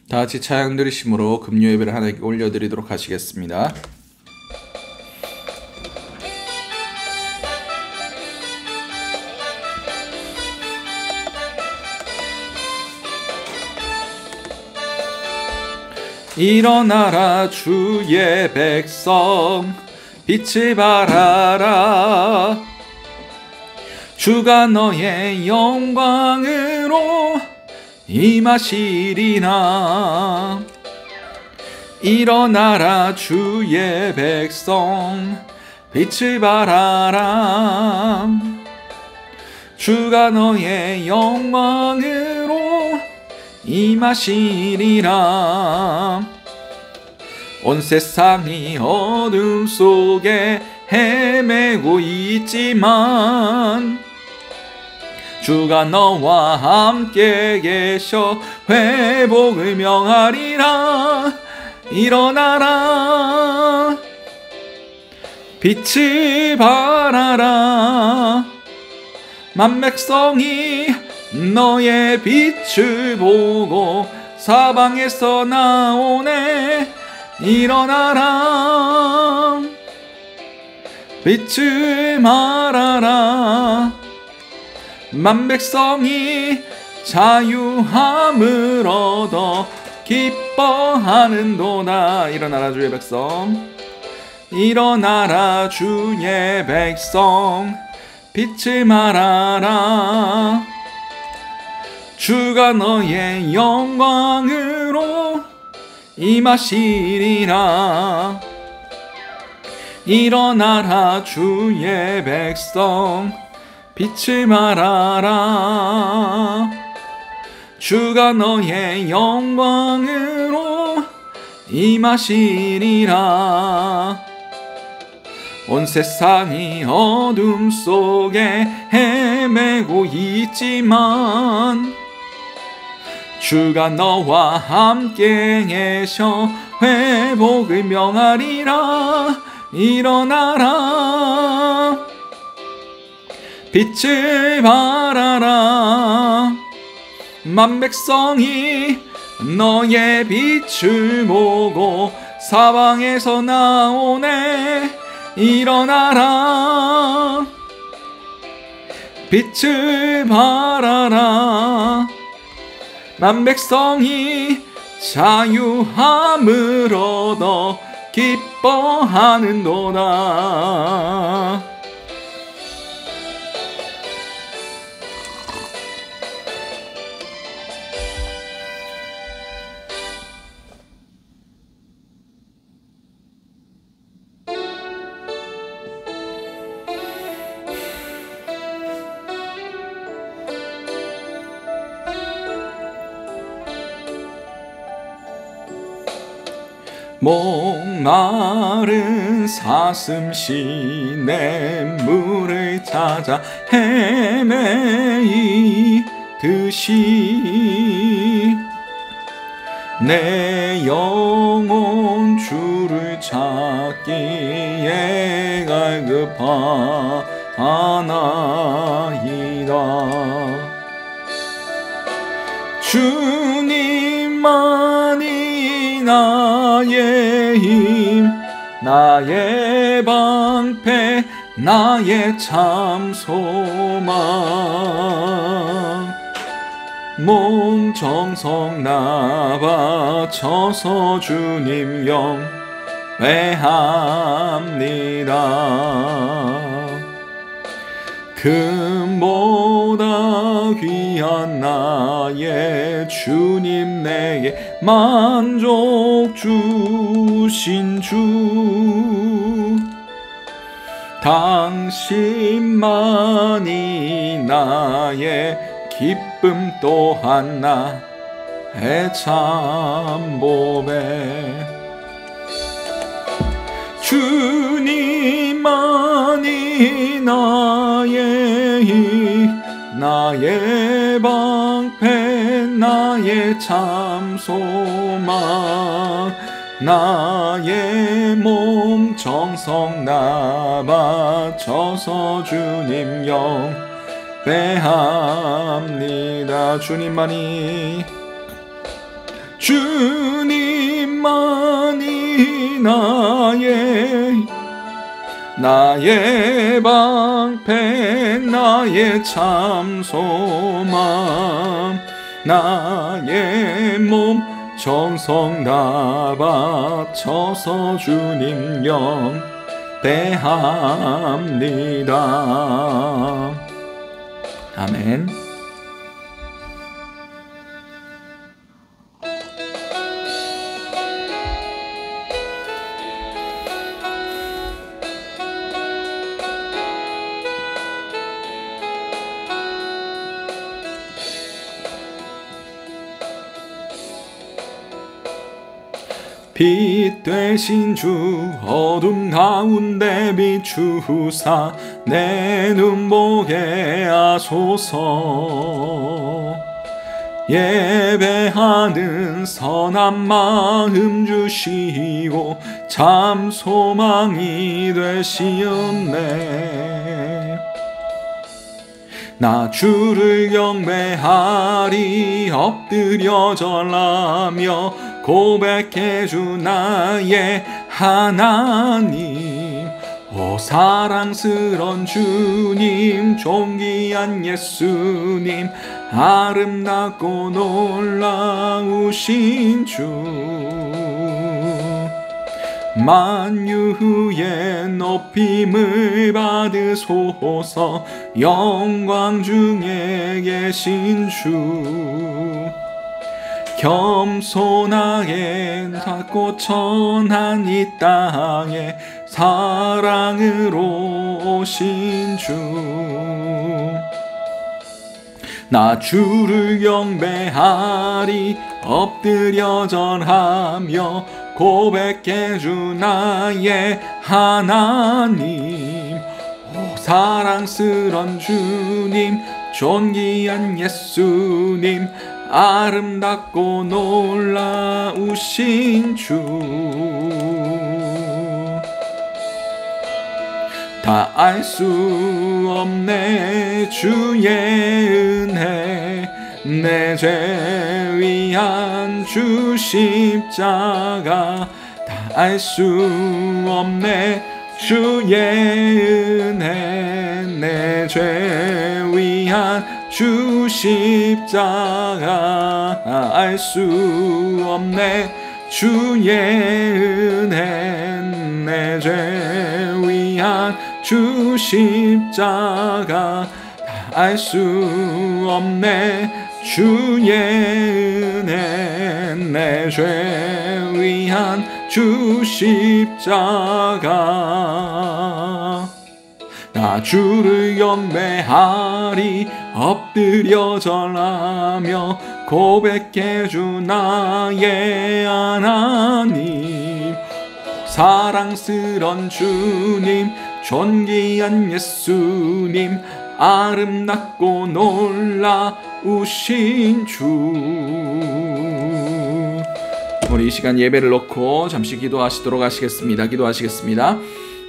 다 같이 찬양 드리심으로 금요 예배를 하나님께 올려드리도록 하시겠습니다. 일어나라 주의 백성 빛을 발하라. 주가 너의 영광으로 임하시리라. 일어나라 주의 백성 빛을 발하라. 주가 너의 영광으로 임하시리라. 온 세상이 어둠 속에 헤매고 있지만 주가 너와 함께 계셔 회복을 명하리라. 일어나라 빛을 발하라. 만백성이 너의 빛을 보고 사방에서 나오네. 일어나라 빛을 발하라. 만백성이 자유함을 얻어 기뻐하는도다. 일어나라 주의 백성, 일어나라 주의 백성 빛을 발하라. 주가 너의 영광으로 임하시리라. 일어나라 주의 백성 빛을 발하라. 주가 너의 영광으로 임하시리라. 온 세상이 어둠 속에 헤매고 있지만 주가 너와 함께 계셔 회복을 명하리라. 일어나라 빛을 발하라. 만백성이 너의 빛을 보고 사방에서 나오네. 일어나라 빛을 발하라. 만백성이 자유함을 얻어 기뻐하는도다. 목마른 사슴시 내 물을 찾아 헤매이듯이 내 영혼 주를 찾기에 갈급하나이다. 주님만이 나의 힘, 나의 방패, 나의 참 소망. 몸 정성 나 바쳐서 주님 영배합니다. 금보다 귀한 나의 주님 내게 만족 주신 주. 당신만이 나의 기쁨 또한 나의 참 보배. 주님만이 나의 힘, 나의 방패, 나의 참 소망. 나의 몸 정성 나 바쳐서 주님 영배합니다. 주님만이 주님만이 나의 방패, 나의 참 소망, 나의 몸 정성 다 바쳐서 주님 영대합니다. 아멘. 빛 되신 주 어둠 가운데 비추사 내 눈 보게 하소서. 예배하는 선한 마음 주시고 참 소망이 되시었네. 나 주를 경배하리 엎드려 절하며 고백해주 나의 하나님. 오 사랑스런 주님, 존귀한 예수님, 아름답고 놀라우신 주. 만유의 높임을 받으소서. 영광 중에 계신 주. 겸손하게 작고 천한 이 땅에 사랑으로 오신 주. 나 주를 경배하리 엎드려 절하며 고백해주 나의 하나님. 오 사랑스런 주님, 존귀한 예수님, 아름답고 놀라우신 주. 다 알 수 없네 주의 은혜, 내 죄 위한 주 십자가. 다 알 수 없네 주의 은혜, 내 죄 위한 주 십자가. 알 수 없네 주의 은혜, 내 죄 위한 주 십자가. 알 수 없네 주의 은혜, 내 죄 위한 주 십자가. 나 주를 경배하리 엎드려 절하며 고백해주 나의 하나님. 사랑스런 주님, 존귀한 예수님, 아름답고 놀라우신 주. 우리 이 시간 예배를 놓고 잠시 기도하시도록 하시겠습니다. 기도하시겠습니다.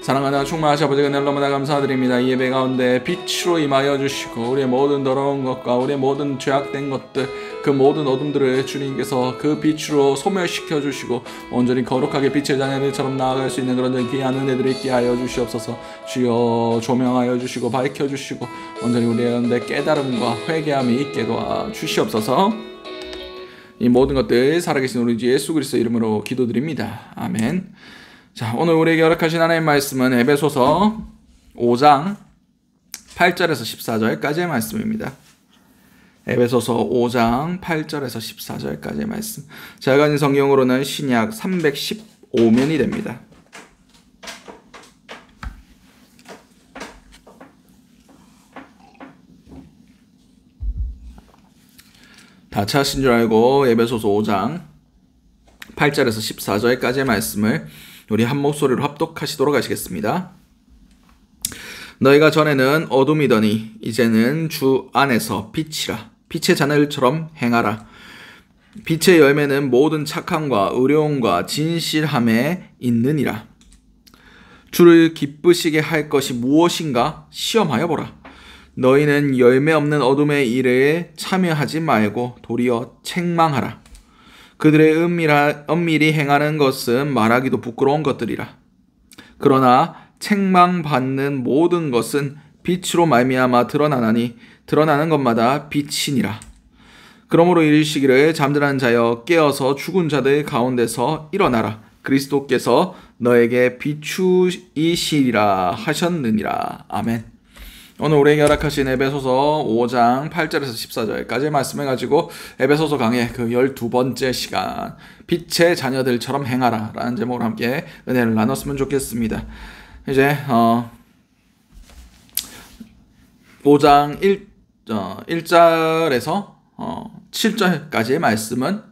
사랑하나 충만하신 아버지, 은혜를 너무나 감사드립니다. 이 예배 가운데 빛으로 임하여 주시고 우리의 모든 더러운 것과 우리의 모든 죄악된 것들, 그 모든 어둠들을 주님께서 그 빛으로 소멸시켜 주시고 온전히 거룩하게 빛의 자녀들처럼 나아갈 수 있는 그런 귀한 은혜들을 있게 하여 주시옵소서. 주여 조명하여 주시고 밝혀 주시고 온전히 우리 가운데 깨달음과 회개함이 있게 도와 주시옵소서. 이 모든 것들 살아계신 우리 주 예수 그리스도 이름으로 기도드립니다. 아멘. 자, 오늘 우리에게 허락하신 하나님의 말씀은 에베소서 5장 8절에서 14절까지의 말씀입니다. 에베소서 5장 8절에서 14절까지의 말씀. 제가 가진 성경으로는 신약 315면이 됩니다. 다 찾으신 줄 알고 에베소서 5장 8절에서 14절까지의 말씀을 우리 한 목소리로 합독하시도록 하시겠습니다. 너희가 전에는 어둠이더니 이제는 주 안에서 빛이라. 빛의 자녀들처럼 행하라. 빛의 열매는 모든 착함과 의로움과 진실함에 있느니라. 주를 기쁘시게 할 것이 무엇인가 시험하여 보라. 너희는 열매 없는 어둠의 일에 참여하지 말고 도리어 책망하라. 그들의 은밀히 행하는 것은 말하기도 부끄러운 것들이라. 그러나 책망받는 모든 것은 빛으로 말미암아 드러나나니 드러나는 것마다 빛이니라. 그러므로 이르시기를 잠들한 자여 깨어서 죽은 자들 가운데서 일어나라. 그리스도께서 너에게 비추이시리라 하셨느니라. 아멘. 오늘 우리에게 허락하신 에베소서 5장 8절에서 14절까지 말씀해 가지고 에베소서 강의 그 12번째 시간 빛의 자녀들처럼 행하라 라는 제목으로 함께 은혜를 나눴으면 좋겠습니다. 이제 5장 1절에서 7절까지의 말씀은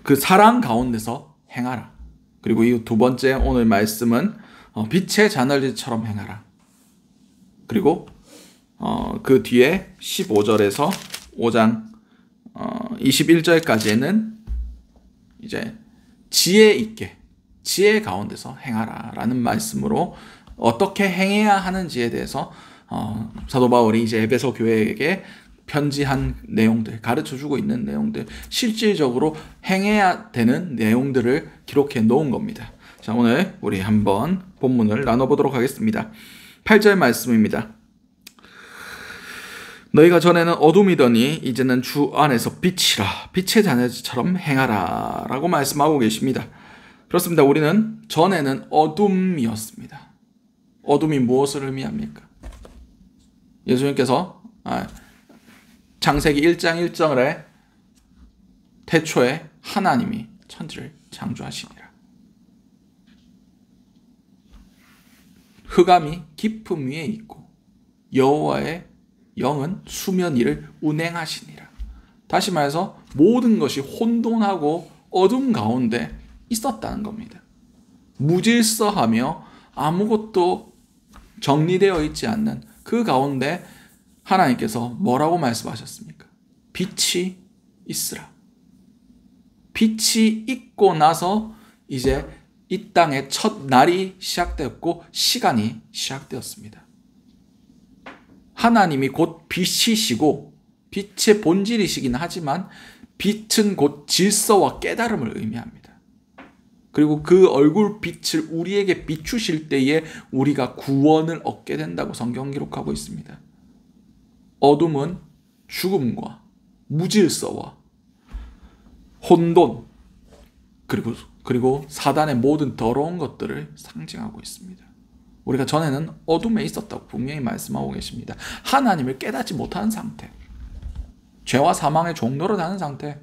그 사랑 가운데서 행하라. 그리고 이 두 번째 오늘 말씀은 빛의 자녀들처럼 행하라. 그리고 그 뒤에 15절에서 5장 21절까지는 이제 지혜 가운데서 행하라 라는 말씀으로 어떻게 행해야 하는지에 대해서 사도 바울이 이제 에베소 교회에게 편지한 내용들, 가르쳐주고 있는 내용들, 실질적으로 행해야 되는 내용들을 기록해 놓은 겁니다. 자, 오늘 우리 한번 본문을 나눠보도록 하겠습니다. 8절 말씀입니다. 너희가 전에는 어둠이더니 이제는 주 안에서 빛이라. 빛의 자녀처럼 행하라 라고 말씀하고 계십니다. 그렇습니다. 우리는 전에는 어둠이었습니다. 어둠이 무엇을 의미합니까? 예수님께서 창세기 1장 1절에 태초에 하나님이 천지를 창조하시니라. 흑암이 깊음 위에 있고 여호와의 영은 수면 위를 운행하시니라. 다시 말해서 모든 것이 혼돈하고 어둠 가운데 있었다는 겁니다. 무질서하며 아무것도 정리되어 있지 않는 그 가운데 하나님께서 뭐라고 말씀하셨습니까? 빛이 있으라. 빛이 있고 나서 이제 이 땅의 첫 날이 시작되었고 시간이 시작되었습니다. 하나님이 곧 빛이시고 빛의 본질이시긴 하지만 빛은 곧 질서와 깨달음을 의미합니다. 그리고 그 얼굴 빛을 우리에게 비추실 때에 우리가 구원을 얻게 된다고 성경 기록하고 있습니다. 어둠은 죽음과 무질서와 혼돈 그리고 사단의 모든 더러운 것들을 상징하고 있습니다. 우리가 전에는 어둠에 있었다고 분명히 말씀하고 계십니다. 하나님을 깨닫지 못하는 상태, 죄와 사망의 종로로 가는 상태,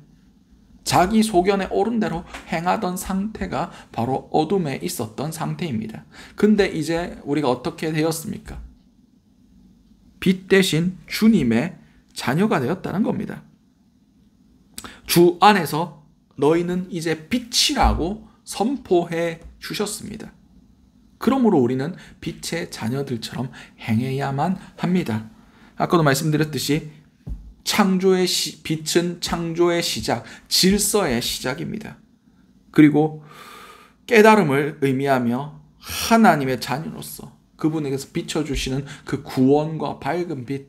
자기 소견에 옳은 대로 행하던 상태가 바로 어둠에 있었던 상태입니다. 근데 이제 우리가 어떻게 되었습니까? 빛 대신 주님의 자녀가 되었다는 겁니다. 주 안에서 너희는 이제 빛이라고 선포해 주셨습니다. 그러므로 우리는 빛의 자녀들처럼 행해야만 합니다. 아까도 말씀드렸듯이 빛은 창조의 시작, 질서의 시작입니다. 그리고 깨달음을 의미하며 하나님의 자녀로서 그분에게서 비춰주시는 그 구원과 밝은 빛,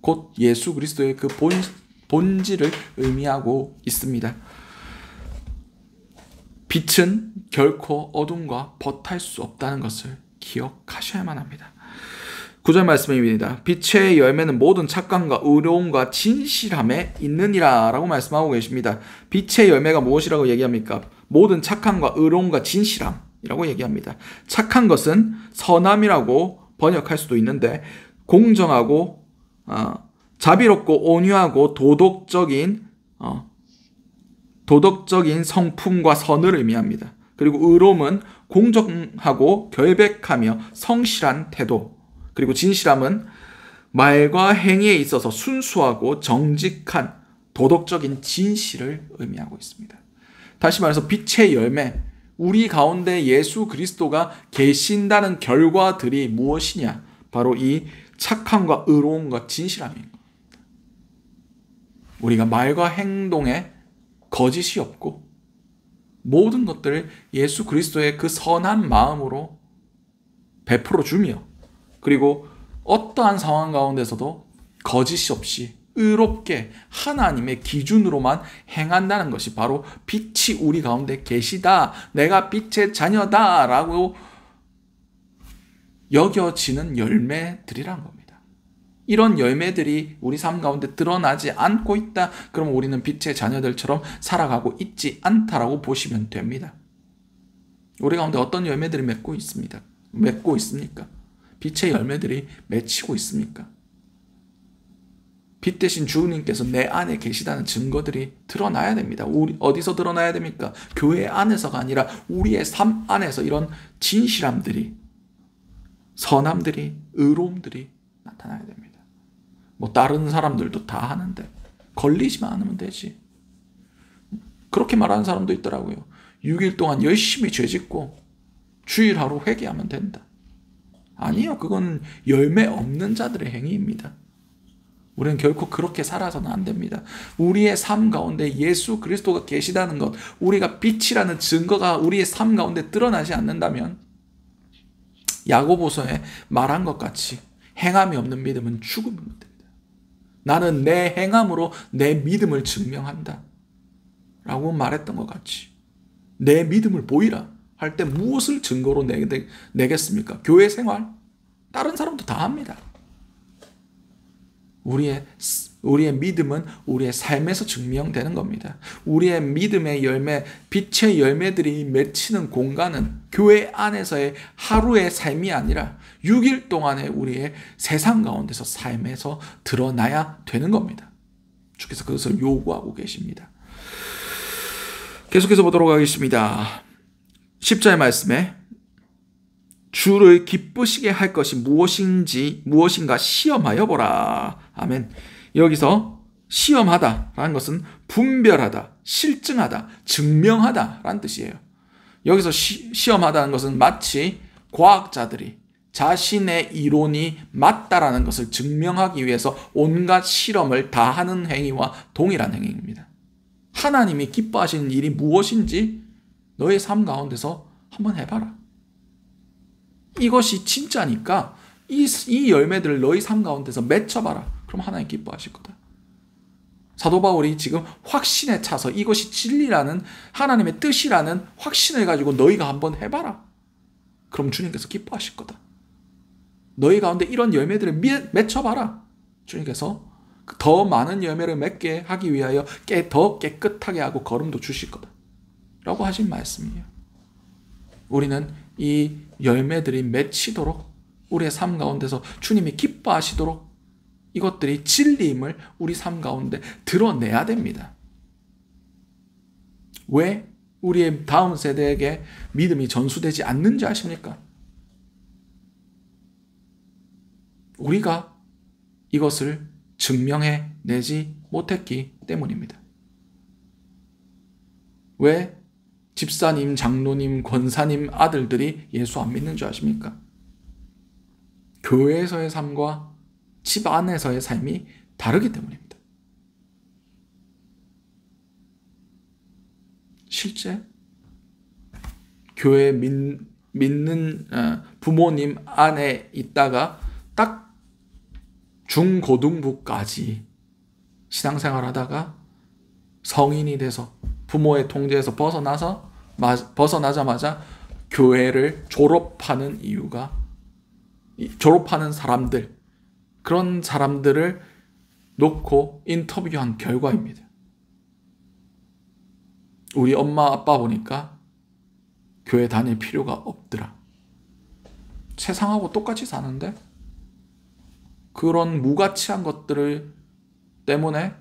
곧 예수 그리스도의 그 본질을 의미하고 있습니다. 빛은 결코 어둠과 벗할 수 없다는 것을 기억하셔야만 합니다. 9절 말씀입니다. 빛의 열매는 모든 착감과 의로움과 진실함에 있느니라 라고 말씀하고 계십니다. 빛의 열매가 무엇이라고 얘기합니까? 모든 착함과 의로움과 진실함이라고 얘기합니다. 착한 것은 선함이라고 번역할 수도 있는데 공정하고 자비롭고 온유하고 도덕적인 성품과 선을 의미합니다. 그리고 의로움은 공정하고 결백하며 성실한 태도, 그리고 진실함은 말과 행위에 있어서 순수하고 정직한 도덕적인 진실을 의미하고 있습니다. 다시 말해서 빛의 열매, 우리 가운데 예수 그리스도가 계신다는 결과들이 무엇이냐? 바로 이 착함과 의로움과 진실함인 겁니다. 우리가 말과 행동에 거짓이 없고 모든 것들을 예수 그리스도의 그 선한 마음으로 베풀어 주며, 그리고 어떠한 상황 가운데서도 거짓이 없이 의롭게 하나님의 기준으로만 행한다는 것이 바로 빛이 우리 가운데 계시다, 내가 빛의 자녀다 라고 여겨지는 열매들이란 겁니다. 이런 열매들이 우리 삶 가운데 드러나지 않고 있다, 그럼 우리는 빛의 자녀들처럼 살아가고 있지 않다라고 보시면 됩니다. 우리 가운데 어떤 열매들이 맺고 있습니까? 빛의 열매들이 맺히고 있습니까? 빛 대신 주님께서 내 안에 계시다는 증거들이 드러나야 됩니다. 우리 어디서 드러나야 됩니까? 교회 안에서가 아니라 우리의 삶 안에서 이런 진실함들이, 선함들이, 의로움들이 나타나야 됩니다. 뭐 다른 사람들도 다 하는데 걸리지만 않으면 되지. 그렇게 말하는 사람도 있더라고요. 6일 동안 열심히 죄짓고 주일 하루 회개하면 된다. 아니요, 그건 열매 없는 자들의 행위입니다. 우리는 결코 그렇게 살아서는 안 됩니다. 우리의 삶 가운데 예수 그리스도가 계시다는 것, 우리가 빛이라는 증거가 우리의 삶 가운데 드러나지 않는다면 야고보서에 말한 것 같이 행함이 없는 믿음은 죽음입니다. 나는 내 행함으로 내 믿음을 증명한다 라고 말했던 것 같이 내 믿음을 보이라 할 때 무엇을 증거로 내겠습니까? 교회 생활? 다른 사람도 다 합니다. 우리의 믿음은 우리의 삶에서 증명되는 겁니다. 우리의 믿음의 열매, 빛의 열매들이 맺히는 공간은 교회 안에서의 하루의 삶이 아니라 6일 동안의 우리의 세상 가운데서 삶에서 드러나야 되는 겁니다. 주께서 그것을 요구하고 계십니다. 계속해서 보도록 하겠습니다. 10절의 말씀에 주를 기쁘시게 할 것이 무엇인가 시험하여 보라. 아멘. 여기서 시험하다라는 것은 분별하다, 실증하다, 증명하다라는 뜻이에요. 여기서 시험하다는 것은 마치 과학자들이 자신의 이론이 맞다라는 것을 증명하기 위해서 온갖 실험을 다 하는 행위와 동일한 행위입니다. 하나님이 기뻐하시는 일이 무엇인지 너의 삶 가운데서 한번 해봐라. 이것이 진짜니까 이 열매들을 너희 삶 가운데서 맺혀봐라. 그럼 하나님 기뻐하실 거다. 사도 바울이 지금 확신에 차서 이것이 진리라는 하나님의 뜻이라는 확신을 가지고 너희가 한번 해봐라. 그럼 주님께서 기뻐하실 거다. 너희 가운데 이런 열매들을 맺혀봐라. 주님께서 더 많은 열매를 맺게 하기 위하여 더 깨끗하게 하고 거름도 주실 거다 라고 하신 말씀이에요. 우리는 이 열매들이 맺히도록 우리의 삶 가운데서 주님이 기뻐하시도록 이것들이 진리임을 우리 삶 가운데 드러내야 됩니다. 왜 우리의 다음 세대에게 믿음이 전수되지 않는지 아십니까? 우리가 이것을 증명해 내지 못했기 때문입니다. 왜 집사님, 장로님, 권사님 아들들이 예수 안 믿는 줄 아십니까? 교회에서의 삶과 집 안에서의 삶이 다르기 때문입니다. 실제 교회 믿는 부모님 안에 있다가 딱 중고등부까지 신앙생활 하다가 성인이 돼서 부모의 통제에서 벗어나자마자 교회를 졸업하는 사람들, 그런 사람들을 놓고 인터뷰한 결과입니다. 우리 엄마 아빠 보니까 교회 다닐 필요가 없더라. 세상하고 똑같이 사는데 그런 무가치한 것들을 때문에,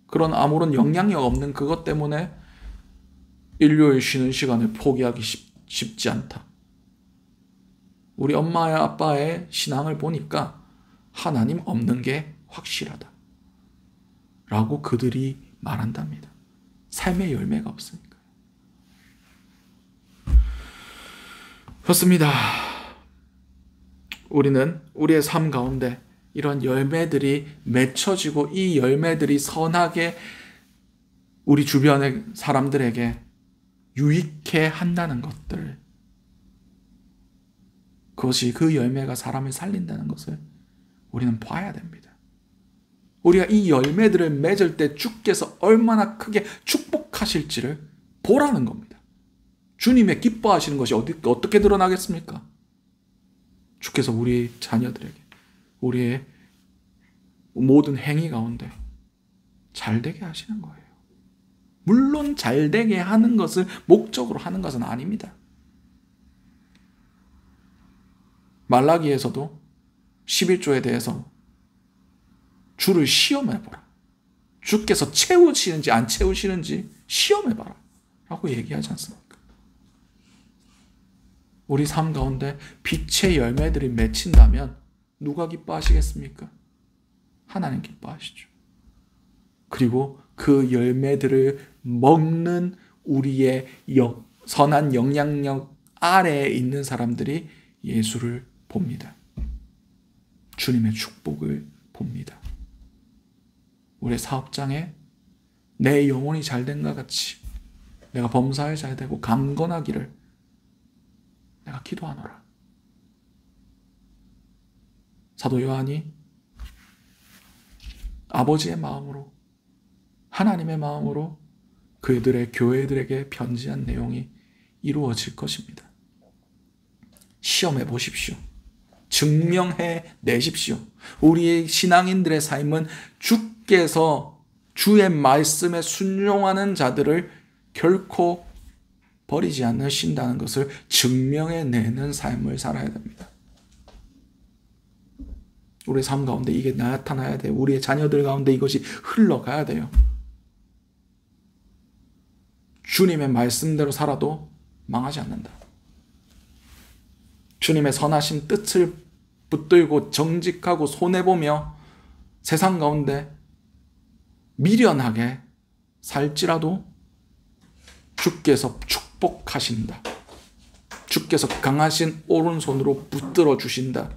그런 아무런 영향력 없는 그것 때문에 일요일 쉬는 시간을 포기하기 쉽지 않다. 우리 엄마와 아빠의 신앙을 보니까 하나님 없는 게 확실하다 라고 그들이 말한답니다. 삶의 열매가 없으니까. 그렇습니다. 우리는 우리의 삶 가운데 이런 열매들이 맺혀지고 이 열매들이 선하게 우리 주변의 사람들에게 유익해 한다는 것들, 그것이 그 열매가 사람을 살린다는 것을 우리는 봐야 됩니다. 우리가 이 열매들을 맺을 때 주께서 얼마나 크게 축복하실지를 보라는 겁니다. 주님의 기뻐하시는 것이 어떻게 드러나겠습니까? 주께서 우리 자녀들에게 우리의 모든 행위 가운데 잘되게 하시는 거예요. 물론 잘되게 하는 것을 목적으로 하는 것은 아닙니다. 말라기에서도 11조에 대해서 주를 시험해보라. 주께서 채우시는지 안 채우시는지 시험해봐라 라고 얘기하지 않습니까? 우리 삶 가운데 빛의 열매들이 맺힌다면 누가 기뻐하시겠습니까? 하나님 기뻐하시죠. 그리고 그 열매들을 먹는 우리의 선한 영향력 아래에 있는 사람들이 예수를 봅니다. 주님의 축복을 봅니다. 우리의 사업장에 내 영혼이 잘된과 같이 내가 범사에 잘되고 강건하기를 내가 기도하노라. 사도 요한이 아버지의 마음으로 하나님의 마음으로 그들의 교회들에게 편지한 내용이 이루어질 것입니다. 시험해 보십시오. 증명해 내십시오. 우리의 신앙인들의 삶은 주께서 주의 말씀에 순종하는 자들을 결코 버리지 않으신다는 것을 증명해내는 삶을 살아야 됩니다. 우리의 삶 가운데 이게 나타나야 돼요. 우리의 자녀들 가운데 이것이 흘러가야 돼요. 주님의 말씀대로 살아도 망하지 않는다. 주님의 선하신 뜻을 붙들고 정직하고 손해보며 세상 가운데 미련하게 살지라도 주께서 축복하신다. 주께서 강하신 오른손으로 붙들어 주신다.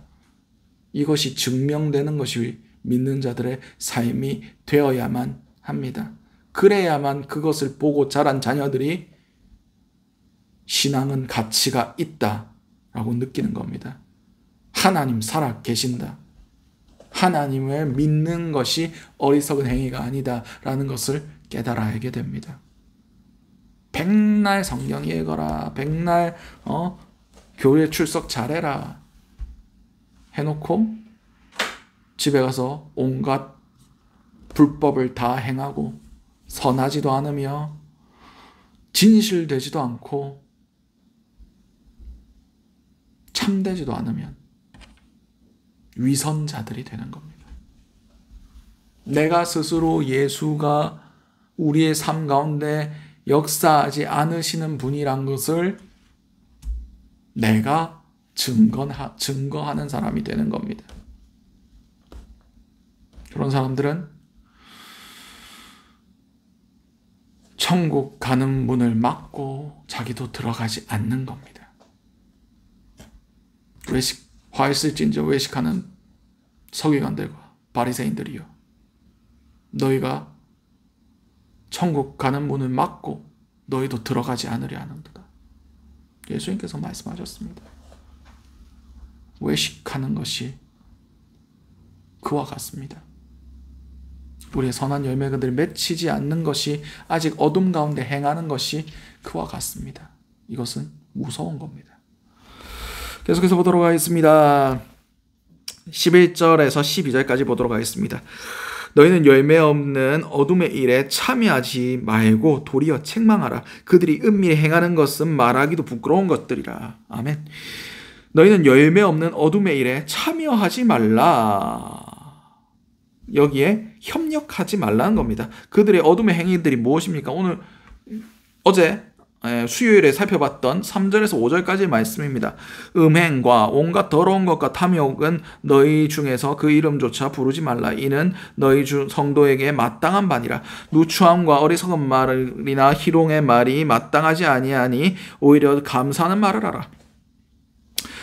이것이 증명되는 것이 믿는 자들의 삶이 되어야만 합니다. 그래야만 그것을 보고 자란 자녀들이 신앙은 가치가 있다라고 느끼는 겁니다. 하나님 살아 계신다. 하나님을 믿는 것이 어리석은 행위가 아니다라는 것을 깨달아 알게 됩니다. 백날 성경 읽어라. 백날 교회 출석 잘해라. 해놓고 집에 가서 온갖 불법을 다 행하고 선하지도 않으며 진실되지도 않고 참되지도 않으면 위선자들이 되는 겁니다. 내가 스스로 예수가 우리의 삶 가운데 역사하지 않으시는 분이란 것을 내가 증거하는 사람이 되는 겁니다. 그런 사람들은 천국 가는 문을 막고 자기도 들어가지 않는 겁니다. 화있을진저 외식하는 서기관들과 바리새인들이여, 너희가 천국 가는 문을 막고 너희도 들어가지 않으려 하는도다. 예수님께서 말씀하셨습니다. 외식하는 것이 그와 같습니다. 우리의 선한 열매들을 맺히지 않는 것이, 아직 어둠 가운데 행하는 것이 그와 같습니다. 이것은 무서운 겁니다. 계속해서 보도록 하겠습니다. 11절에서 12절까지 보도록 하겠습니다. 너희는 열매 없는 어둠의 일에 참여하지 말고 도리어 책망하라. 그들이 은밀히 행하는 것은 말하기도 부끄러운 것들이라. 아멘. 너희는 열매 없는 어둠의 일에 참여하지 말라. 여기에 협력하지 말라는 겁니다. 그들의 어둠의 행위들이 무엇입니까? 어제 수요일에 살펴봤던 3절에서 5절까지의 말씀입니다. 음행과 온갖 더러운 것과 탐욕은 너희 중에서 그 이름조차 부르지 말라. 이는 너희 성도에게 마땅한 바니라. 누추함과 어리석은 말이나 희롱의 말이 마땅하지 아니하니 오히려 감사하는 말을 하라.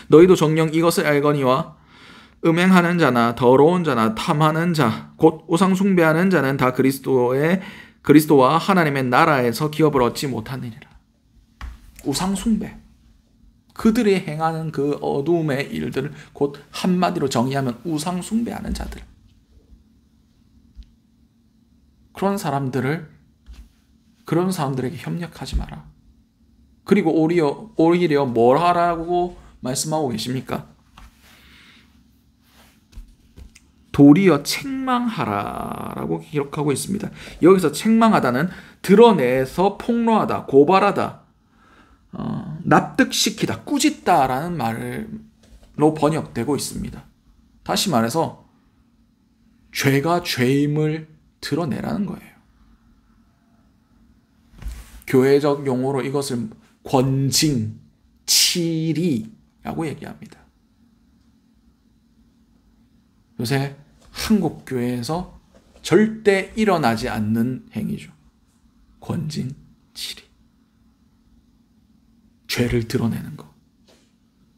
너희도 정녕 이것을 알거니와 음행하는 자나 더러운 자나 탐하는 자 곧 우상 숭배하는 자는 다 그리스도와 하나님의 나라에서 기업을 얻지 못하느니라. 우상 숭배, 그들이 행하는 그 어두움의 일들을 곧 한마디로 정의하면 우상 숭배하는 자들, 그런 사람들에게 협력하지 마라. 그리고 오히려 뭘 하라고 말씀하고 계십니까? 도리어 책망하라라고 기록하고 있습니다. 여기서 책망하다는 드러내서 폭로하다, 고발하다, 납득시키다, 꾸짖다라는 말로 번역되고 있습니다. 다시 말해서 죄가 죄임을 드러내라는 거예요. 교회적 용어로 이것을 권징, 치리라고 얘기합니다. 요새 한국 교회에서 절대 일어나지 않는 행위죠. 권징, 치리. 죄를 드러내는 거.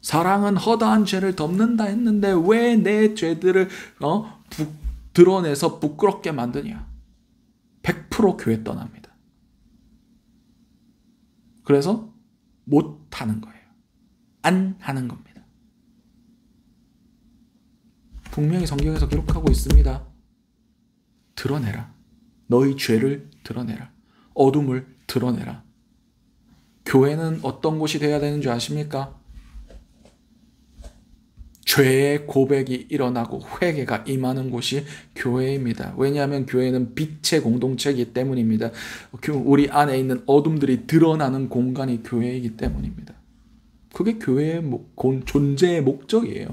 사랑은 허다한 죄를 덮는다 했는데 왜 내 죄들을 드러내서 부끄럽게 만드냐. 100% 교회 떠납니다. 그래서 못 하는 거예요. 안 하는 겁니다. 분명히 성경에서 기록하고 있습니다. 드러내라. 너희 죄를 드러내라. 어둠을 드러내라. 교회는 어떤 곳이 되어야 되는 줄 아십니까? 죄의 고백이 일어나고 회개가 임하는 곳이 교회입니다. 왜냐하면 교회는 빛의 공동체이기 때문입니다. 우리 안에 있는 어둠들이 드러나는 공간이 교회이기 때문입니다. 그게 교회의 존재의 목적이에요.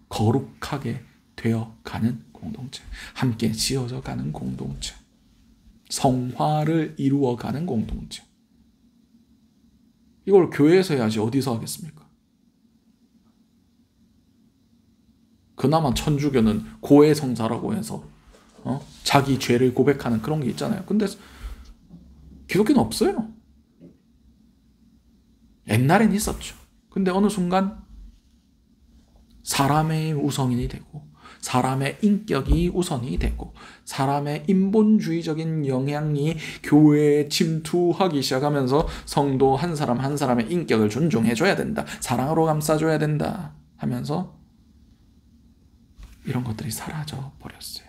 거룩하게 되어가는 공동체, 함께 지어져 가는 공동체, 성화를 이루어가는 공동체. 이걸 교회에서 해야지 어디서 하겠습니까? 그나마 천주교는 고해성사라고 해서 자기 죄를 고백하는 그런 게 있잖아요. 근데 기독교는 없어요. 옛날엔 있었죠. 근데 어느 순간 사람의 우선이 되고 사람의 인격이 우선이 되고 사람의 인본주의적인 영향이 교회에 침투하기 시작하면서 성도 한 사람 한 사람의 인격을 존중해줘야 된다. 사랑으로 감싸줘야 된다 하면서 이런 것들이 사라져 버렸어요.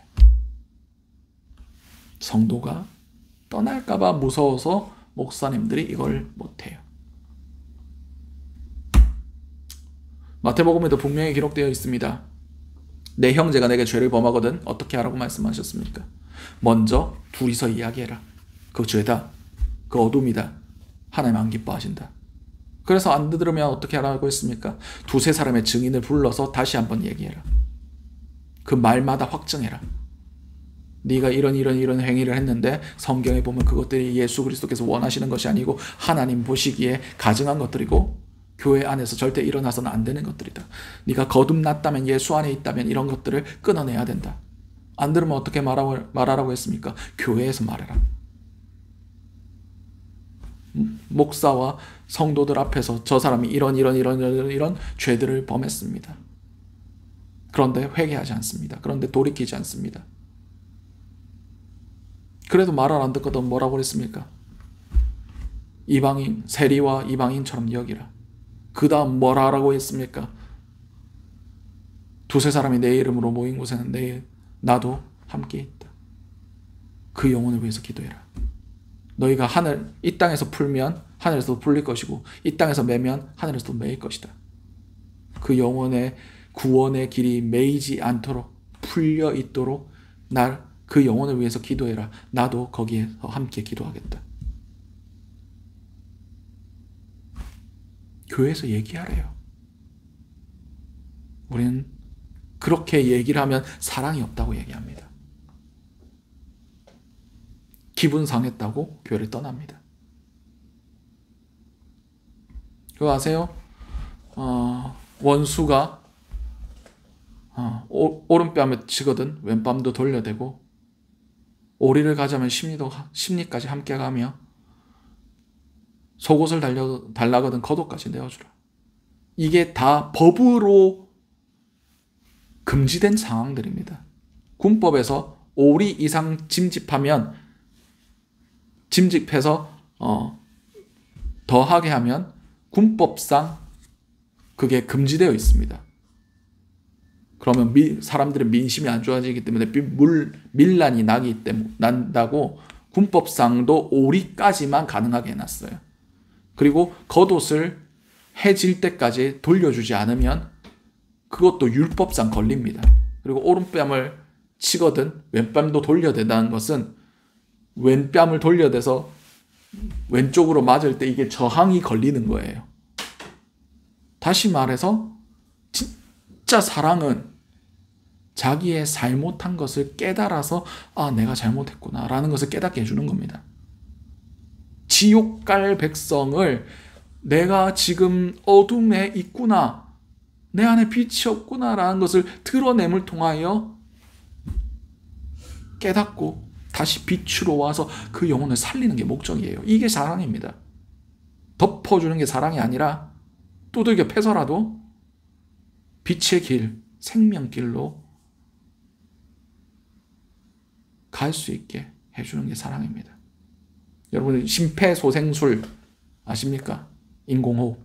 성도가 떠날까봐 무서워서 목사님들이 이걸 못해요. 마태복음에도 분명히 기록되어 있습니다. 내 형제가 내게 죄를 범하거든 어떻게 하라고 말씀하셨습니까? 먼저 둘이서 이야기해라. 그 죄다. 그 어둠이다. 하나님 안 기뻐하신다. 그래서 안 들으면 어떻게 하라고 했습니까? 두세 사람의 증인을 불러서 다시 한번 얘기해라. 그 말마다 확증해라. 네가 이런 행위를 했는데 성경에 보면 그것들이 예수 그리스도께서 원하시는 것이 아니고 하나님 보시기에 가증한 것들이고 교회 안에서 절대 일어나서는 안 되는 것들이다. 네가 거듭났다면 예수 안에 있다면 이런 것들을 끊어내야 된다. 안 들으면 어떻게 말하라고 했습니까? 교회에서 말해라. 목사와 성도들 앞에서 저 사람이 이런 죄들을 범했습니다. 그런데 회개하지 않습니다. 그런데 돌이키지 않습니다. 그래도 말을 안 듣거든 뭐라고 그랬습니까? 이방인, 세리와 이방인처럼 여기라. 그 다음 뭐라 하라고 했습니까? 두세 사람이 내 이름으로 모인 곳에는 내일 나도 함께 있다. 그 영혼을 위해서 기도해라. 너희가 이 땅에서 풀면 하늘에서도 풀릴 것이고 이 땅에서 매면 하늘에서도 매일 것이다. 그 영혼의 구원의 길이 매이지 않도록 풀려 있도록 그 영혼을 위해서 기도해라. 나도 거기에서 함께 기도하겠다. 교회에서 얘기하래요. 우리는 그렇게 얘기를 하면 사랑이 없다고 얘기합니다. 기분 상했다고 교회를 떠납니다. 그거 아세요? 원수가 오른뺨에 치거든 왼뺨도 돌려대고 오리를 가자면 심리까지 함께 가며 속옷을 달라거든 겉옷까지 내어주라. 이게 다 법으로 금지된 상황들입니다. 군법에서 오리 이상 짐집해서 더하게 하면 군법상 그게 금지되어 있습니다. 그러면 사람들의 민심이 안 좋아지기 때문에 밀란이 난다고 군법상도 오리까지만 가능하게 해놨어요. 그리고 겉옷을 해질 때까지 돌려주지 않으면 그것도 율법상 걸립니다. 그리고 오른뺨을 치거든 왼뺨도 돌려야 된다는 것은 왼뺨을 돌려대서 왼쪽으로 맞을 때 이게 저항이 걸리는 거예요. 다시 말해서 진짜 사랑은 자기의 잘못한 것을 깨달아서 내가 잘못했구나 라는 것을 깨닫게 해주는 겁니다. 지옥 갈 백성을 내가 지금 어둠에 있구나, 내 안에 빛이 없구나 라는 것을 드러냄을 통하여 깨닫고 다시 빛으로 와서 그 영혼을 살리는 게 목적이에요. 이게 사랑입니다. 덮어주는 게 사랑이 아니라 두들겨 패서라도 빛의 길, 생명길로 갈 수 있게 해주는 게 사랑입니다. 여러분 심폐소생술 아십니까? 인공호흡.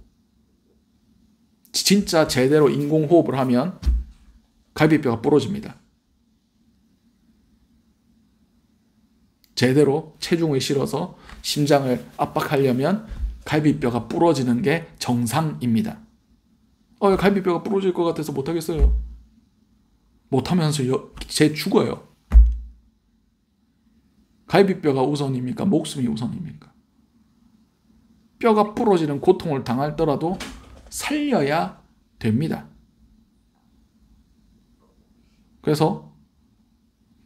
진짜 제대로 인공호흡을 하면 갈비뼈가 부러집니다. 제대로 체중을 실어서 심장을 압박하려면 갈비뼈가 부러지는 게 정상입니다. 갈비뼈가 부러질 것 같아서 못하겠어요. 못하면서 제 죽어요. 갈비뼈가 우선입니까? 목숨이 우선입니까? 뼈가 부러지는 고통을 당하더라도 살려야 됩니다. 그래서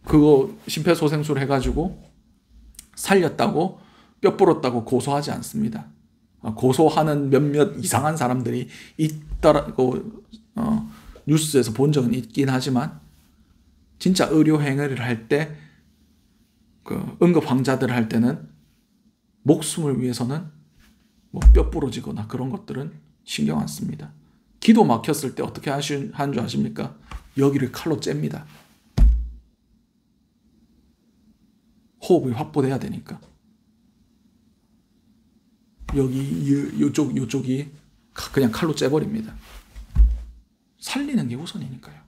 그거 심폐소생술 해가지고 살렸다고 뼈 부렀다고 고소하지 않습니다. 고소하는 몇몇 이상한 사람들이 있더라고 뉴스에서 본 적은 있긴 하지만 진짜 의료 행위를 할 때 응급 환자들 할 때는 목숨을 위해서는 뼈 부러지거나 그런 것들은 신경 안 씁니다. 기도 막혔을 때 어떻게 하는 줄 아십니까? 여기를 칼로 잽니다. 호흡이 확보돼야 되니까. 요쪽이 그냥 칼로 째버립니다. 살리는 게 우선이니까요.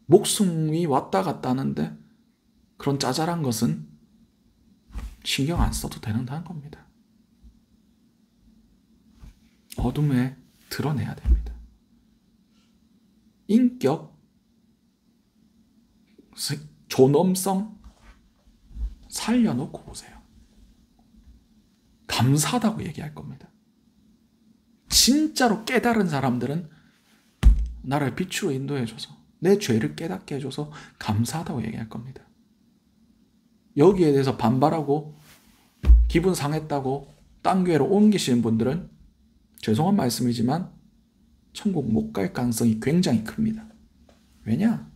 목숨이 왔다 갔다 하는데 그런 짜잘한 것은 신경 안 써도 된다는 겁니다. 어둠에 드러내야 됩니다. 인격, 존엄성 살려놓고 보세요. 감사하다고 얘기할 겁니다. 진짜로 깨달은 사람들은 나를 빛으로 인도해줘서 내 죄를 깨닫게 해줘서 감사하다고 얘기할 겁니다. 여기에 대해서 반발하고 기분 상했다고 딴 교회로 옮기시는 분들은 죄송한 말씀이지만 천국 못 갈 가능성이 굉장히 큽니다. 왜냐?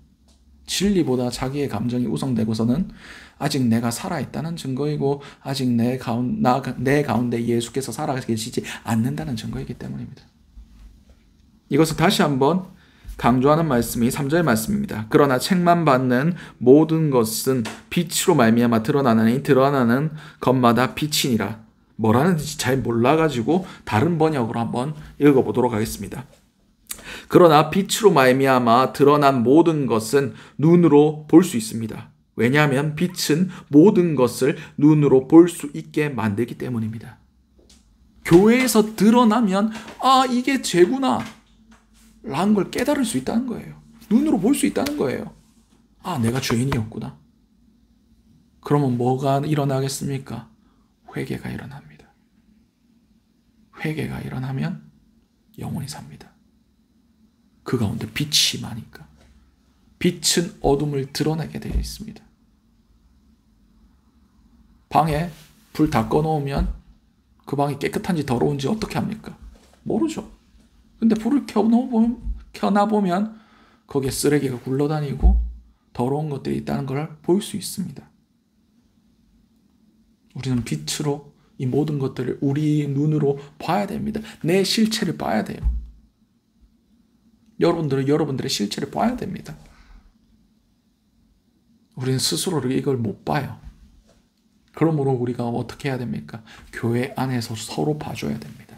진리보다 자기의 감정이 우선되고서는 아직 내가 살아있다는 증거이고 아직 내 가운데 예수께서 살아계시지 않는다는 증거이기 때문입니다. 이것을 다시 한번 강조하는 말씀이 3절 말씀입니다. 그러나 책만 받는 모든 것은 빛으로 말미암아 드러나나니 드러나는 것마다 빛이니라. 뭐라는지 잘 몰라가지고 다른 번역으로 한번 읽어보도록 하겠습니다. 그러나 빛으로 말미암아 드러난 모든 것은 눈으로 볼 수 있습니다. 왜냐하면 빛은 모든 것을 눈으로 볼 수 있게 만들기 때문입니다. 교회에서 드러나면 이게 죄구나 라는 걸 깨달을 수 있다는 거예요. 눈으로 볼 수 있다는 거예요. 내가 죄인이었구나. 그러면 뭐가 일어나겠습니까? 회개가 일어납니다. 회개가 일어나면 영혼이 삽니다. 그 가운데 빛이 많으니까. 빛은 어둠을 드러내게 되어 있습니다. 방에 불 다 꺼놓으면 그 방이 깨끗한지 더러운지 어떻게 합니까? 모르죠. 근데 불을 켜놔보면 거기에 쓰레기가 굴러다니고 더러운 것들이 있다는 걸 볼 수 있습니다. 우리는 빛으로 이 모든 것들을 우리 눈으로 봐야 됩니다. 내 실체를 봐야 돼요. 여러분들은 여러분들의 실체를 봐야 됩니다. 우리는 스스로를 이걸 못 봐요. 그러므로 우리가 어떻게 해야 됩니까? 교회 안에서 서로 봐줘야 됩니다.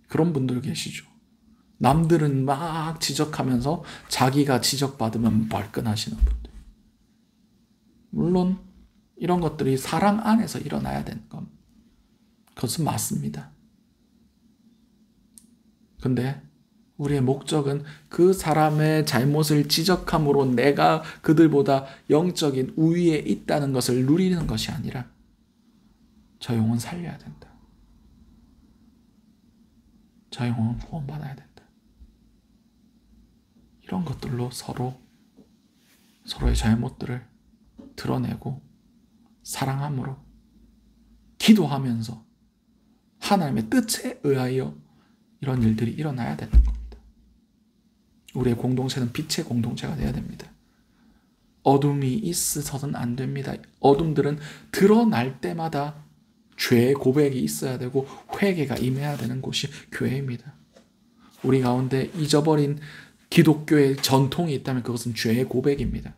그런 분들 계시죠. 남들은 막 지적하면서 자기가 지적받으면 발끈하시는 분들. 물론 이런 것들이 사랑 안에서 일어나야 되는 건 그것은 맞습니다. 근데 우리의 목적은 그 사람의 잘못을 지적함으로 내가 그들보다 영적인 우위에 있다는 것을 누리는 것이 아니라 저 영혼 살려야 된다. 저 영혼 구원받아야 된다. 이런 것들로 서로의 잘못들을 드러내고 사랑함으로 기도하면서 하나님의 뜻에 의하여 이런 일들이 일어나야 되는 겁니다. 우리의 공동체는 빛의 공동체가 되어야 됩니다. 어둠이 있어서는 안 됩니다. 어둠들은 드러날 때마다 죄의 고백이 있어야 되고 회개가 임해야 되는 곳이 교회입니다. 우리 가운데 잊어버린 기독교의 전통이 있다면 그것은 죄의 고백입니다.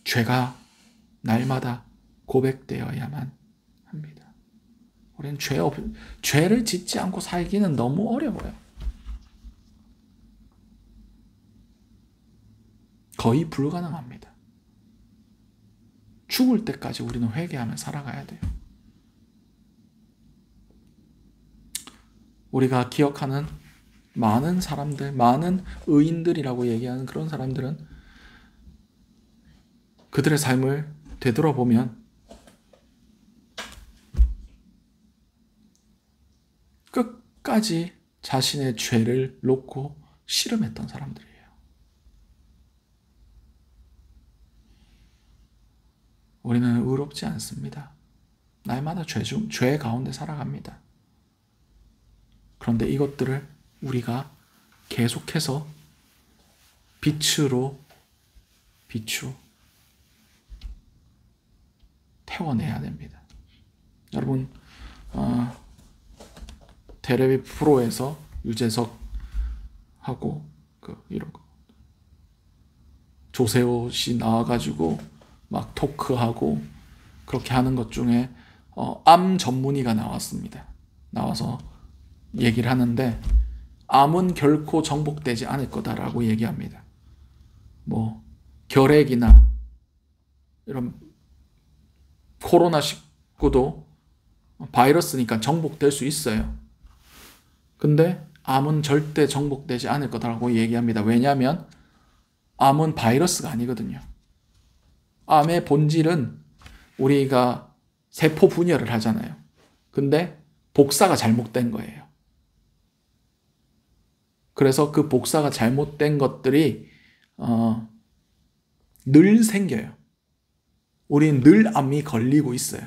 죄가 날마다 고백되어야만 합니다. 우리는 죄를 짓지 않고 살기는 너무 어려워요. 거의 불가능합니다. 죽을 때까지 우리는 회개하며 살아가야 돼요. 우리가 기억하는 많은 사람들, 많은 의인들이라고 얘기하는 그런 사람들은 그들의 삶을 되돌아보면 끝까지 자신의 죄를 놓고 씨름했던 사람들이에요. 우리는 의롭지 않습니다. 날마다 죄 가운데 살아갑니다. 그런데 이것들을 우리가 계속해서 빛으로 태워내야 됩니다. 여러분, 테레비 프로에서 유재석하고 이런 거 조세호 씨 나와가지고 막 토크하고 그렇게 하는 것 중에 암 전문의가 나왔습니다. 나와서 얘기를 하는데 암은 결코 정복되지 않을 거다라고 얘기합니다. 뭐 결핵이나 이런 코로나19도 바이러스니까 정복될 수 있어요. 근데 암은 절대 정복되지 않을 거다라고 얘기합니다. 왜냐하면 암은 바이러스가 아니거든요. 암의 본질은 우리가 세포 분열을 하잖아요. 근데 복사가 잘못된 거예요. 그래서 그 복사가 잘못된 것들이 늘 생겨요. 우리는 늘 암이 걸리고 있어요.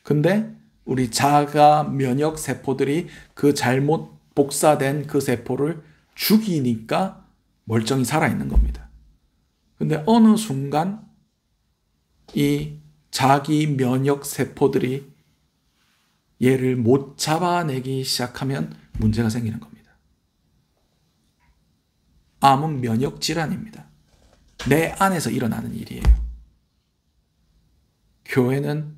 근데 우리 자가 면역 세포들이 그 잘못 복사된 그 세포를 죽이니까 멀쩡히 살아있는 겁니다. 근데 어느 순간 이 자기 면역 세포들이 얘를 못 잡아내기 시작하면 문제가 생기는 겁니다. 암은 면역 질환입니다. 내 안에서 일어나는 일이에요. 교회는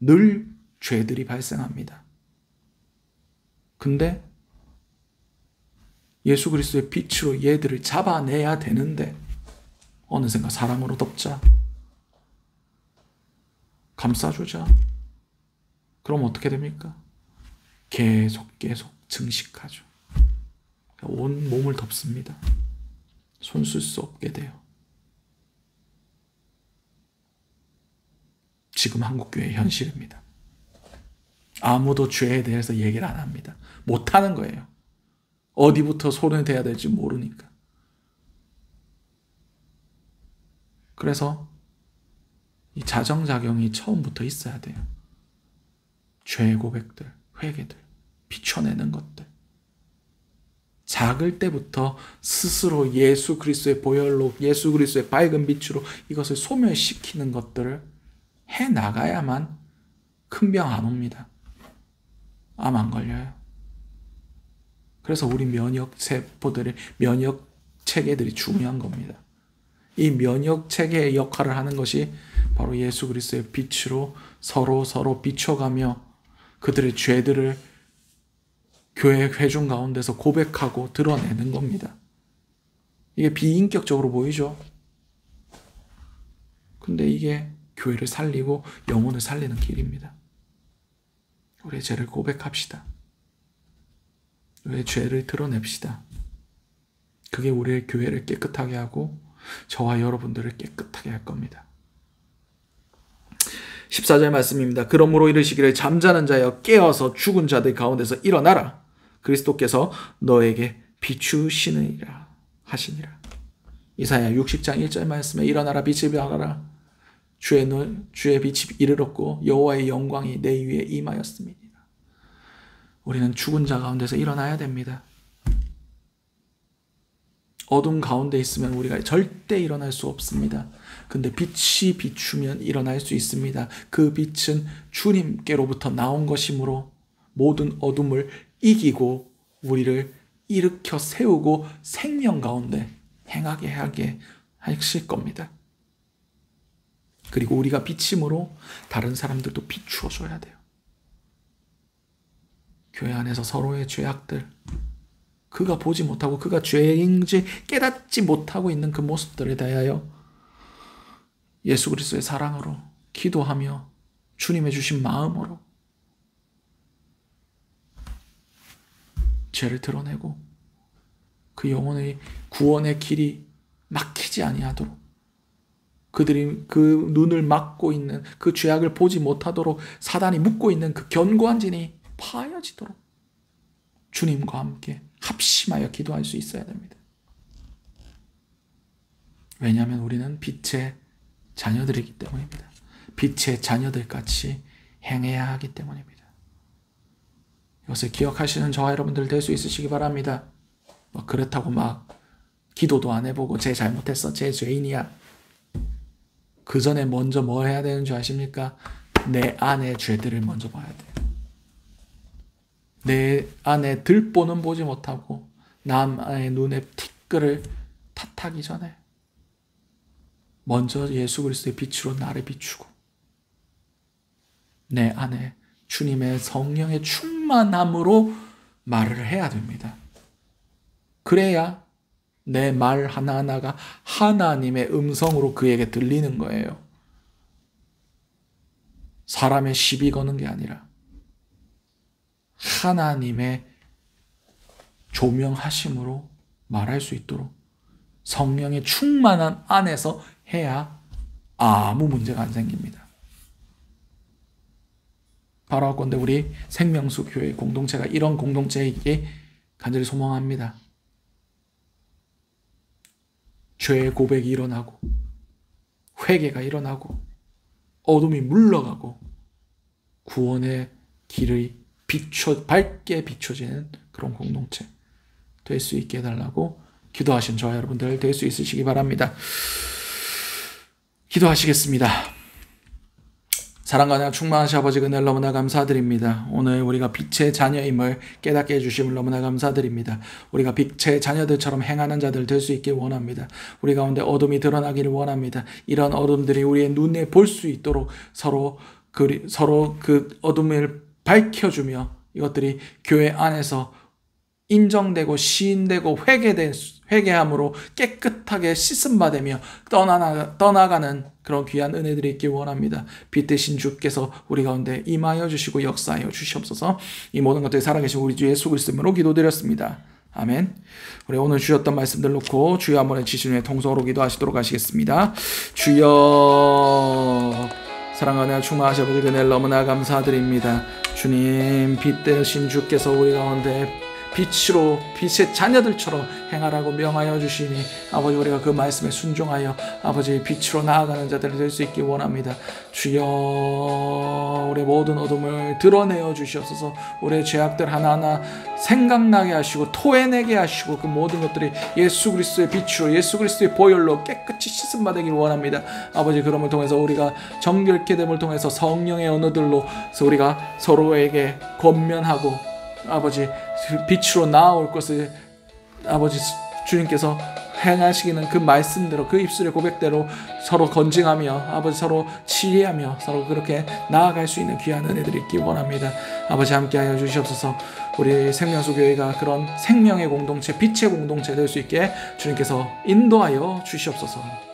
늘 죄들이 발생합니다. 근데 예수 그리스도의 빛으로 얘들을 잡아내야 되는데 어느샌가 사랑으로 덮자, 감싸주자. 그럼 어떻게 됩니까? 계속 증식하죠. 온 몸을 덮습니다. 손 쓸 수 없게 돼요. 지금 한국교회의 현실입니다. 아무도 죄에 대해서 얘기를 안 합니다. 못하는 거예요. 어디부터 손을 대야 될지 모르니까. 그래서 이 자정작용이 처음부터 있어야 돼요. 죄의 고백들, 회개들, 비춰내는 것들. 작을 때부터 스스로 예수 그리스도의 보혈로, 예수 그리스도의 밝은 빛으로 이것을 소멸시키는 것들을 해나가야만 큰 병 안 옵니다. 암 안 걸려요. 그래서 우리 면역 세포들의 면역 체계들이 중요한 겁니다. 이 면역 체계의 역할을 하는 것이 바로 예수 그리스도의 빛으로 서로 비춰가며 그들의 죄들을 교회 회중 가운데서 고백하고 드러내는 겁니다. 이게 비인격적으로 보이죠? 근데 이게 교회를 살리고 영혼을 살리는 길입니다. 우리의 죄를 고백합시다. 우리의 죄를 드러냅시다. 그게 우리의 교회를 깨끗하게 하고 저와 여러분들을 깨끗하게 할 겁니다. 14절 말씀입니다. 그러므로 이르시기를 잠자는 자여 깨어서 죽은 자들 가운데서 일어나라. 그리스도께서 너에게 비추시느니라 하시니라. 이사야 60장 1절 말씀에 일어나라 빛을 발하라. 주의 빛이 이르렀고 여호와의 영광이 내 위에 임하였습니다. 우리는 죽은 자 가운데서 일어나야 됩니다. 어둠 가운데 있으면 우리가 절대 일어날 수 없습니다. 근데 빛이 비추면 일어날 수 있습니다. 그 빛은 주님께로부터 나온 것이므로 모든 어둠을 이기고 우리를 일으켜 세우고 생명 가운데 행하게 하게 하실 겁니다. 그리고 우리가 빛임으로 다른 사람들도 비추어 줘야 돼요. 교회 안에서 서로의 죄악들, 그가 보지 못하고 그가 죄인지 깨닫지 못하고 있는 그 모습들에 대하여 예수 그리스도의 사랑으로 기도하며 주님의 주신 마음으로 죄를 드러내고 그 영혼의 구원의 길이 막히지 아니하도록 그들이 그 눈을 막고 있는 그 죄악을 보지 못하도록 사단이 묶고 있는 그 견고한 진이 파여지도록 주님과 함께 합심하여 기도할 수 있어야 됩니다. 왜냐하면 우리는 빛의 자녀들이기 때문입니다. 빛의 자녀들같이 행해야 하기 때문입니다. 이것을 기억하시는 저와 여러분들 될 수 있으시기 바랍니다. 그렇다고 막 기도도 안 해보고 쟤 잘못했어, 쟤 죄인이야. 그 전에 먼저 뭐 해야 되는 줄 아십니까? 내 안의 죄들을 먼저 봐야 돼요. 내 안에 들보는 보지 못하고 남의 눈에 티끌을 탓하기 전에 먼저 예수 그리스도의 빛으로 나를 비추고 내 안에 주님의 성령의 충만함으로 말을 해야 됩니다. 그래야 내 말 하나하나가 하나님의 음성으로 그에게 들리는 거예요. 사람의 시비 거는 게 아니라 하나님의 조명하심으로 말할 수 있도록 성령의 충만한 안에서 해야 아무 문제가 안 생깁니다. 바라건대 우리 생명수 교회 공동체가 이런 공동체이기 간절히 소망합니다. 죄의 고백이 일어나고 회개가 일어나고 어둠이 물러가고 구원의 길의 밝게 비춰지는 그런 공동체 될 수 있게 해달라고 기도하신 저와 여러분들 될 수 있으시기 바랍니다. 기도하시겠습니다. 사랑과 충만하신 아버지 은혜를 너무나 감사드립니다. 오늘 우리가 빛의 자녀임을 깨닫게 해주심을 너무나 감사드립니다. 우리가 빛의 자녀들처럼 행하는 자들 될 수 있길 원합니다. 우리 가운데 어둠이 드러나기를 원합니다. 이런 어둠들이 우리의 눈에 볼 수 있도록 서로 그 어둠을 밝혀주며 이것들이 교회 안에서 인정되고 시인되고 회개함으로 깨끗하게 씻음받으며 떠나가는 그런 귀한 은혜들이 있길 원합니다. 빛 대신 주께서 우리 가운데 임하여 주시고 역사하여 주시옵소서. 이 모든 것들이 살아계신 우리 주 예수 그리스도로 기도드렸습니다. 아멘. 우리 오늘 주셨던 말씀들 놓고 주여 한번 외치신 후에 통성으로 기도하시도록 하시겠습니다. 주여, 사랑하며 충만하신 아버지 은혜를 너무나 감사드립니다. 주님, 빛 대신 주께서 우리 가운데 빛으로 빛의 자녀들처럼 행하라고 명하여 주시니 아버지 우리가 그 말씀에 순종하여 아버지 빛으로 나아가는 자들이 될 수 있길 원합니다. 주여, 우리 모든 어둠을 드러내어 주시옵소서. 우리의 죄악들 하나하나 생각나게 하시고 토해내게 하시고 그 모든 것들이 예수 그리스도의 빛으로 예수 그리스도의 보혈로 깨끗이 씻음받기를 원합니다. 아버지, 그럼을 통해서 우리가 정결케 됨을 통해서 성령의 언어들로 우리가 서로에게 권면하고 아버지 빛으로 나아올 것을 아버지 주님께서 행하시기는 그 말씀대로 그 입술의 고백대로 서로 건증하며 아버지 서로 치리하며 서로 그렇게 나아갈 수 있는 귀한 은혜들이 있기 원합니다. 아버지 함께하여 주시옵소서. 우리 생명수 교회가 그런 생명의 공동체, 빛의 공동체 될 수 있게 주님께서 인도하여 주시옵소서.